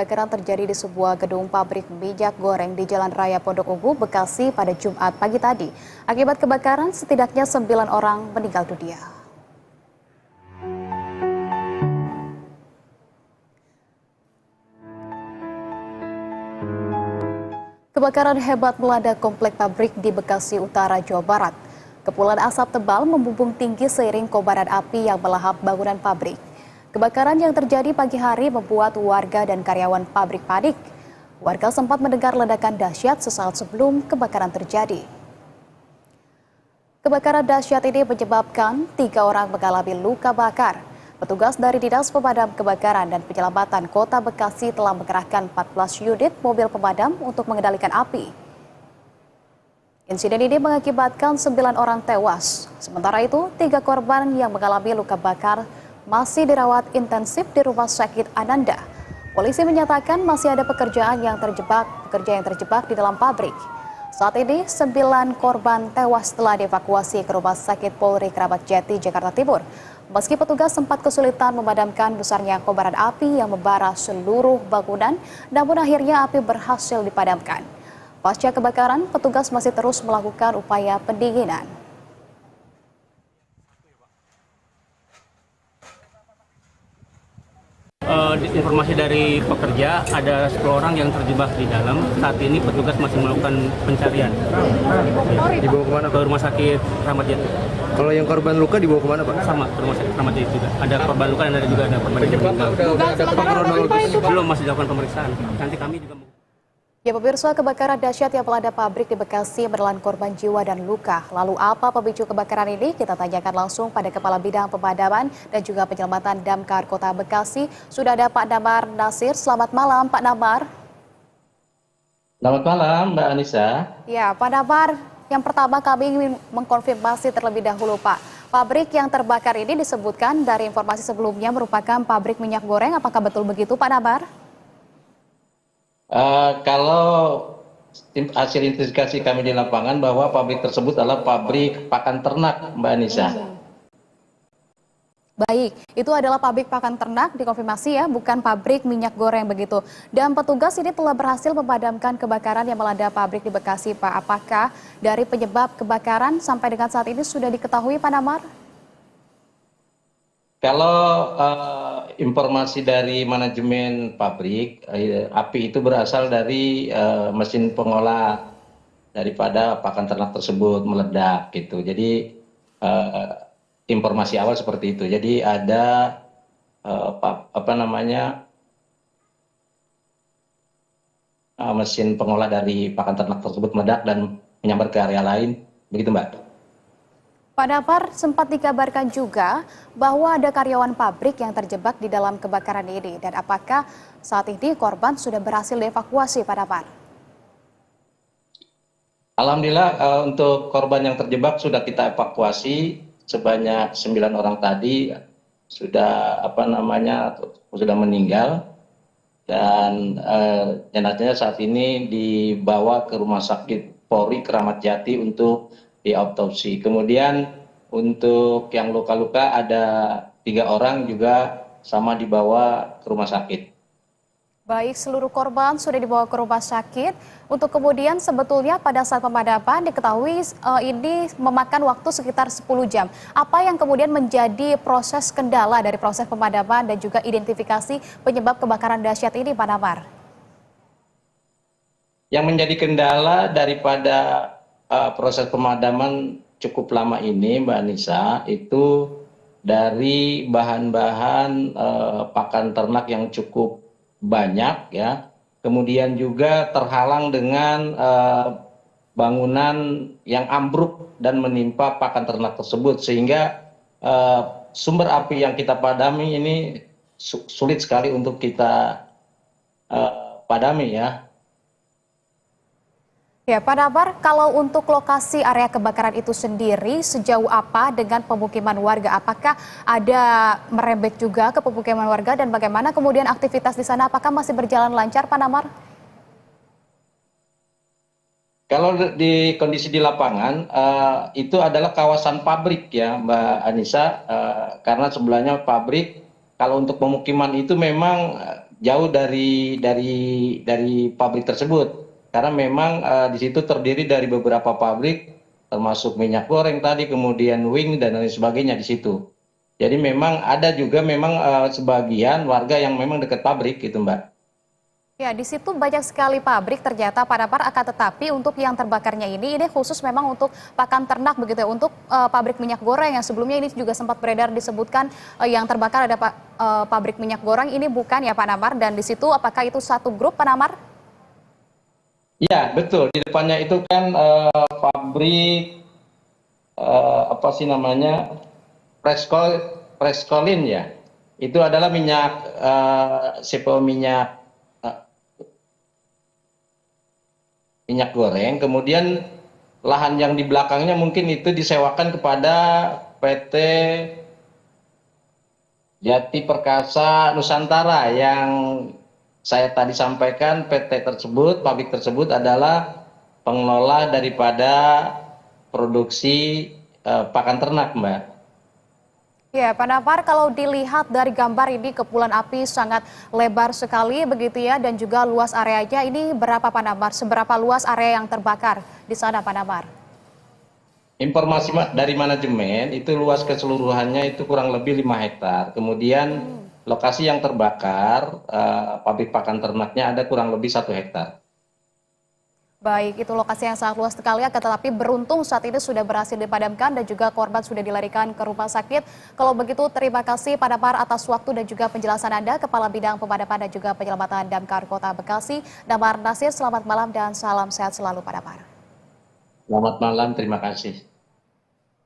Kebakaran terjadi di sebuah gedung pabrik minyak goreng di Jalan Raya Pondok Ungu, Bekasi pada Jumat pagi tadi. Akibat kebakaran, setidaknya 9 orang meninggal dunia. Kebakaran hebat melanda komplek pabrik di Bekasi Utara, Jawa Barat. Kepulan asap tebal membumbung tinggi seiring kobaran api yang melahap bangunan pabrik. Kebakaran yang terjadi pagi hari membuat warga dan karyawan pabrik panik. Warga sempat mendengar ledakan dahsyat sesaat sebelum kebakaran terjadi. Kebakaran dahsyat ini menyebabkan 3 orang mengalami luka bakar. Petugas dari Dinas Pemadam Kebakaran dan Penyelamatan Kota Bekasi telah mengerahkan 14 unit mobil pemadam untuk mengendalikan api. Insiden ini mengakibatkan 9 orang tewas. Sementara itu, 3 korban yang mengalami luka bakar masih dirawat intensif di Rumah Sakit Ananda. Polisi menyatakan masih ada pekerja yang terjebak di dalam pabrik. Saat ini, 9 korban tewas telah dievakuasi ke Rumah Sakit Polri Kramat Jati, Jakarta Timur. Meski petugas sempat kesulitan memadamkan besarnya kobaran api yang membara seluruh bangunan, namun akhirnya api berhasil dipadamkan. Pasca kebakaran, petugas masih terus melakukan upaya pendinginan. Informasi dari pekerja ada 10 orang yang terjebak di dalam. Saat ini petugas masih melakukan pencarian. Dibawa kemana, Pak? Ke Rumah Sakit Kramat Jati. Kalau yang korban luka dibawa kemana, Pak? Sama ke Rumah Sakit Kramat Jati juga. Ada korban luka dan ada juga ada korban yang meninggal. Belum, masih dilakukan pemeriksaan. Nanti kami juga. Ya pemirsa, kebakaran dahsyat yang melanda pabrik di Bekasi menelan korban jiwa dan luka. Lalu apa pemicu kebakaran ini? Kita tanyakan langsung pada Kepala Bidang Pemadaman dan juga Penyelamatan Damkar Kota Bekasi. Sudah ada Pak Damar Nasir. Selamat malam Pak Damar. Selamat malam Mbak Anissa. Ya Pak Damar, yang pertama kami ingin mengkonfirmasi terlebih dahulu Pak. Pabrik yang terbakar ini disebutkan dari informasi sebelumnya merupakan pabrik minyak goreng. Apakah betul begitu Pak Damar? Kalau hasil investigasi kami di lapangan bahwa pabrik tersebut adalah pabrik pakan ternak, Mbak Anissa. Baik, itu adalah pabrik pakan ternak, dikonfirmasi ya, bukan pabrik minyak goreng begitu. Dan petugas ini telah berhasil memadamkan kebakaran yang melanda pabrik di Bekasi, Pak. Apakah dari penyebab kebakaran sampai dengan saat ini sudah diketahui, Pak Damar? Kalau informasi dari manajemen pabrik, api itu berasal dari mesin pengolah daripada pakan ternak tersebut meledak gitu. Jadi informasi awal seperti itu. Jadi ada mesin pengolah dari pakan ternak tersebut meledak dan menyambar ke area lain, begitu Mbak. Pak Damar, sempat dikabarkan juga bahwa ada karyawan pabrik yang terjebak di dalam kebakaran ini. Dan apakah saat ini korban sudah berhasil dievakuasi, Pak Damar? Alhamdulillah untuk korban yang terjebak sudah kita evakuasi sebanyak 9 orang tadi sudah sudah meninggal dan jenazahnya saat ini dibawa ke Rumah Sakit Polri Kramat Jati untuk diautopsi. Kemudian untuk yang luka-luka ada 3 orang juga sama dibawa ke rumah sakit. Baik, seluruh korban sudah dibawa ke rumah sakit. Untuk kemudian sebetulnya pada saat pemadaman diketahui ini memakan waktu sekitar 10 jam. Apa yang kemudian menjadi proses kendala dari proses pemadaman dan juga identifikasi penyebab kebakaran dahsyat ini, Pak Damar? Yang menjadi kendala daripada proses pemadaman cukup lama ini, Mbak Anissa, itu dari bahan-bahan pakan ternak yang cukup banyak ya. Kemudian juga terhalang dengan bangunan yang ambruk dan menimpa pakan ternak tersebut sehingga sumber api yang kita padami ini sulit sekali untuk kita padami ya. Ya, Pak Damar, kalau untuk lokasi area kebakaran itu sendiri, sejauh apa dengan pemukiman warga? Apakah ada merembet juga ke pemukiman warga dan bagaimana kemudian aktivitas di sana? Apakah masih berjalan lancar, Pak Damar? Kalau di kondisi di lapangan, itu adalah kawasan pabrik ya Mbak Anissa, karena sebelahnya pabrik. Kalau untuk pemukiman itu memang jauh dari pabrik tersebut. Karena memang di situ terdiri dari beberapa pabrik, termasuk minyak goreng tadi, kemudian wing dan lain sebagainya di situ. Jadi memang ada juga sebagian warga yang memang dekat pabrik gitu, Mbak. Ya, di situ banyak sekali pabrik ternyata Pak Damar, akan tetapi untuk yang terbakarnya ini khusus memang untuk pakan ternak begitu ya, untuk pabrik minyak goreng yang sebelumnya ini juga sempat beredar disebutkan yang terbakar ada pabrik minyak goreng, ini bukan ya Pak Damar, dan di situ apakah itu satu grup Pak Damar? Iya, betul. Di depannya itu kan pabrik apa sih namanya? Preskolin ya. Itu adalah minyak CPO minyak goreng, kemudian lahan yang di belakangnya mungkin itu disewakan kepada PT Jati Perkasa Nusantara yang saya tadi sampaikan PT tersebut, pabrik tersebut adalah pengelola daripada produksi pakan ternak, Mbak. Ya, Pak Damar, kalau dilihat dari gambar ini kepulan api sangat lebar sekali begitu ya, dan juga luas areanya ini berapa Pak Damar? Seberapa luas area yang terbakar di sana Pak Damar? Informasi dari manajemen itu luas keseluruhannya itu kurang lebih 5 hektar. Kemudian lokasi yang terbakar pabrik pakan ternaknya ada kurang lebih 1 hektar. Baik, itu lokasi yang sangat luas sekali, tetapi beruntung saat ini sudah berhasil dipadamkan dan juga korban sudah dilarikan ke rumah sakit. Kalau begitu, terima kasih Pak Damar atas waktu dan juga penjelasan Anda, Kepala Bidang Pemadaman dan juga Penyelamatan Damkar Kota Bekasi. Damar Nasir, selamat malam dan salam sehat selalu Pak Damar. Selamat malam, terima kasih.